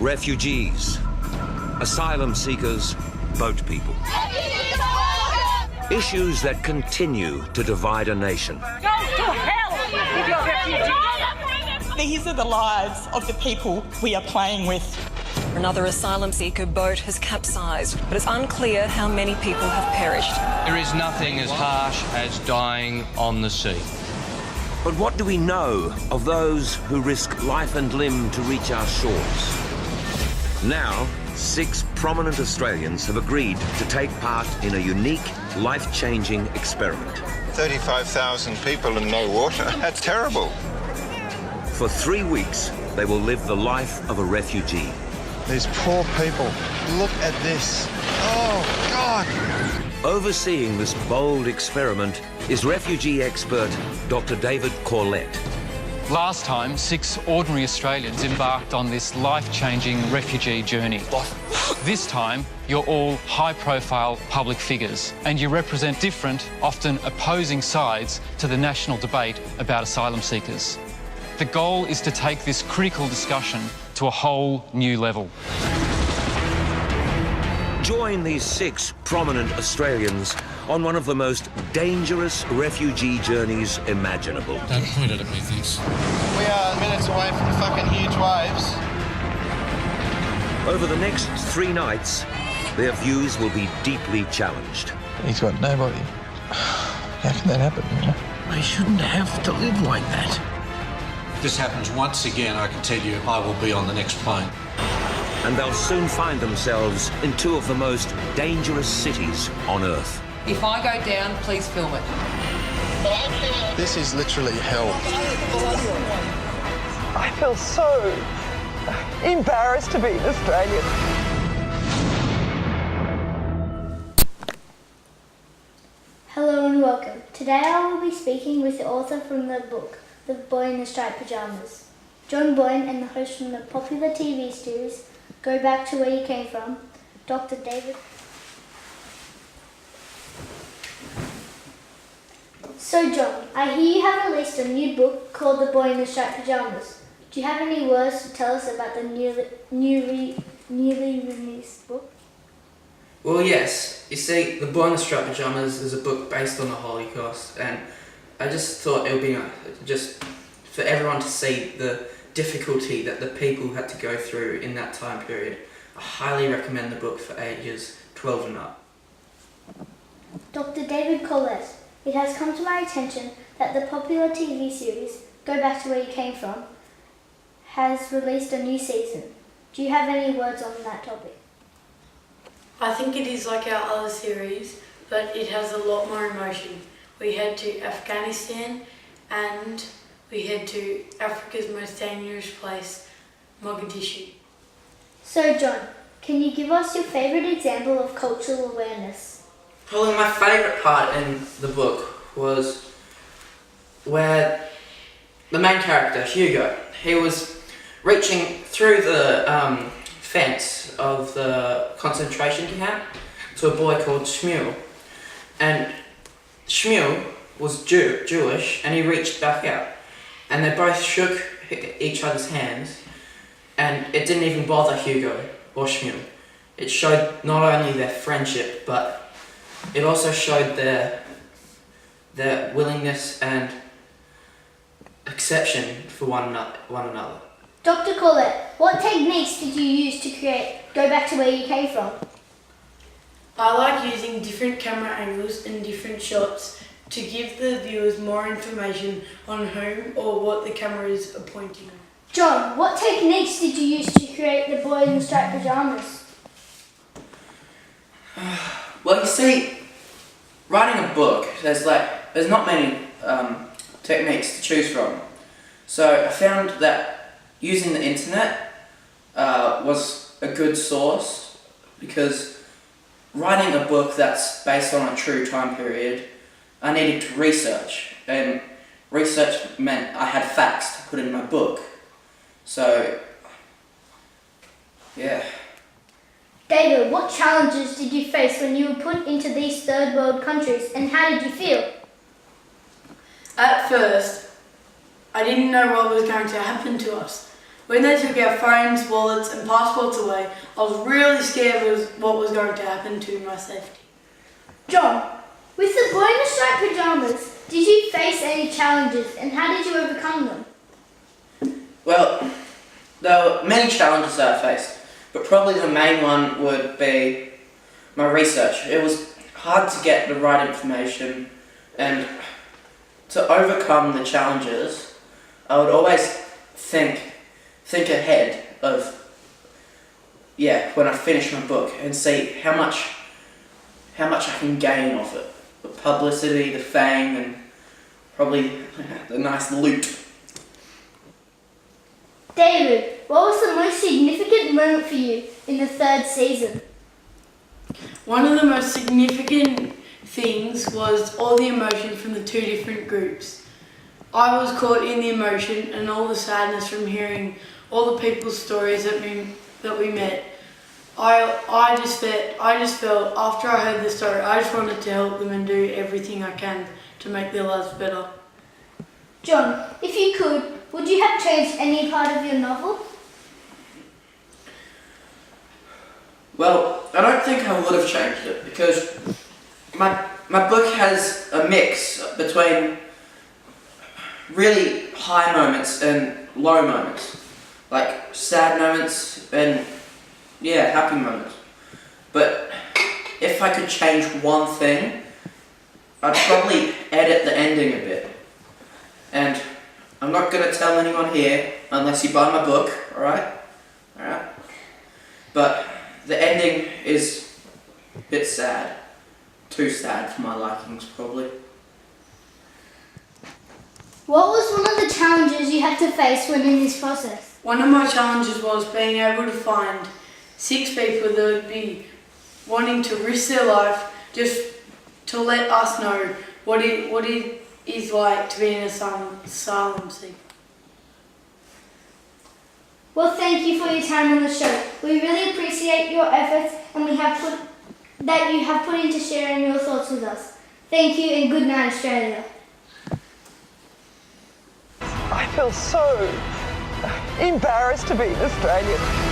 refugees, asylum seekers, boat people. Issues that continue to divide a nation. Go to hell with your refugees! These are the lives of the people we are playing with. Another asylum seeker boat has capsized, but it's unclear how many people have perished. There is nothing as harsh as dying on the sea. But what do we know of those who risk life and limb to reach our shores? Now, 6 prominent Australians have agreed to take part in a unique, life-changing experiment. 35,000 people and no water. That's terrible. For 3 weeks, they will live the life of a refugee. These poor people. Look at this. Oh, God. Overseeing this bold experiment is refugee expert Dr. David Corlett. Last time, 6 ordinary Australians embarked on this life-changing refugee journey. This time, you're all high-profile public figures, and you represent different, often opposing sides to the national debate about asylum seekers. The goal is to take this critical discussion to a whole new level. Join these 6 prominent Australians on one of the most dangerous refugee journeys imaginable. Don't point it at me, thanks. We are minutes away from fucking huge waves. Over the next 3 nights, their views will be deeply challenged. He's got nobody. How can that happen, you know? They shouldn't have to live like that. If this happens once again, I can tell you I will be on the next plane. And they'll soon find themselves in 2 of the most dangerous cities on Earth. If I go down, please film it. This is literally hell. I feel so embarrassed to be an Australian. Hello and welcome. Today I will be speaking with the author from the book, The Boy in the Striped Pyjamas. John Boyne and the host from the popular TV series, Go Back to Where You Came From, Dr. David. So John, I hear you have released a new book called The Boy in the Striped Pyjamas. Do you have any words to tell us about the newly released book? Well, yes. You see, The Boy in the Striped Pyjamas is a book based on the Holocaust, and I just thought it would be just for everyone to see the difficulty that the people had to go through in that time period. I highly recommend the book for ages 12 and up. Dr. David Collette, it has come to my attention that the popular TV series, Go Back to Where You Came From, has released a new season. Do you have any words on that topic? I think it is like our other series, but it has a lot more emotion. We head to Afghanistan and we head to Africa's most dangerous place, Mogadishu. So John, can you give us your favourite example of cultural awareness? Probably my favourite part in the book was where the main character, Hugo, he was reaching through the fence of the concentration camp to a boy called Shmuel. And Shmuel was Jewish, and he reached back out. And they both shook each other's hands, and it didn't even bother Hugo or Shmuel. It showed not only their friendship, but it also showed their willingness and exception for one another. Dr. Collette, what techniques did you use to create Go Back to Where You Came From? I like using different camera angles and different shots to give the viewers more information on whom or what the camera is pointing at. John, what techniques did you use to create The Boy in the Striped Pyjamas? Well, you see, writing a book, there's not many techniques to choose from. So I found that using the internet was a good source, because writing a book that's based on a true time period, I needed to research, and research meant I had facts to put in my book. So, yeah. David, what challenges did you face when you were put into these third world countries, and how did you feel? At first, I didn't know what was going to happen to us, When they took our phones, wallets and passports away, I was really scared of what was going to happen to my safety. John, with the boy in the striped pyjamas, did you face any challenges and how did you overcome them? Well, there were many challenges that I faced, but probably the main one would be my research. It was hard to get the right information, and to overcome the challenges, I would always think ahead of, when I finish my book and see how much I can gain off it. The publicity, the fame, and probably the nice loot. David, what was the most significant moment for you in the 3rd season? One of the most significant things was all the emotion from the 2 different groups. I was caught in the emotion and all the sadness from hearing all the people's stories that we met. I just felt after I heard the story, I just wanted to help them and do everything I can to make their lives better. John, if you could, would you have changed any part of your novel? Well, I don't think I would have changed it because my book has a mix between really high moments and low moments, like sad moments and happy moments. But if I could change one thing, I'd probably edit the ending a bit. And I'm not going to tell anyone here unless you buy my book, alright? Alright? But the ending is a bit sad. Too sad for my likings, probably. What was one of the challenges you had to face when in this process? One of my challenges was being able to find 6 people that would be wanting to risk their life just to let us know what it is like to be in an asylum seeker. Well, thank you for your time on the show. We really appreciate your efforts and you have put into sharing your thoughts with us. Thank you and good night, Australia. I feel so embarrassed to be an Australian.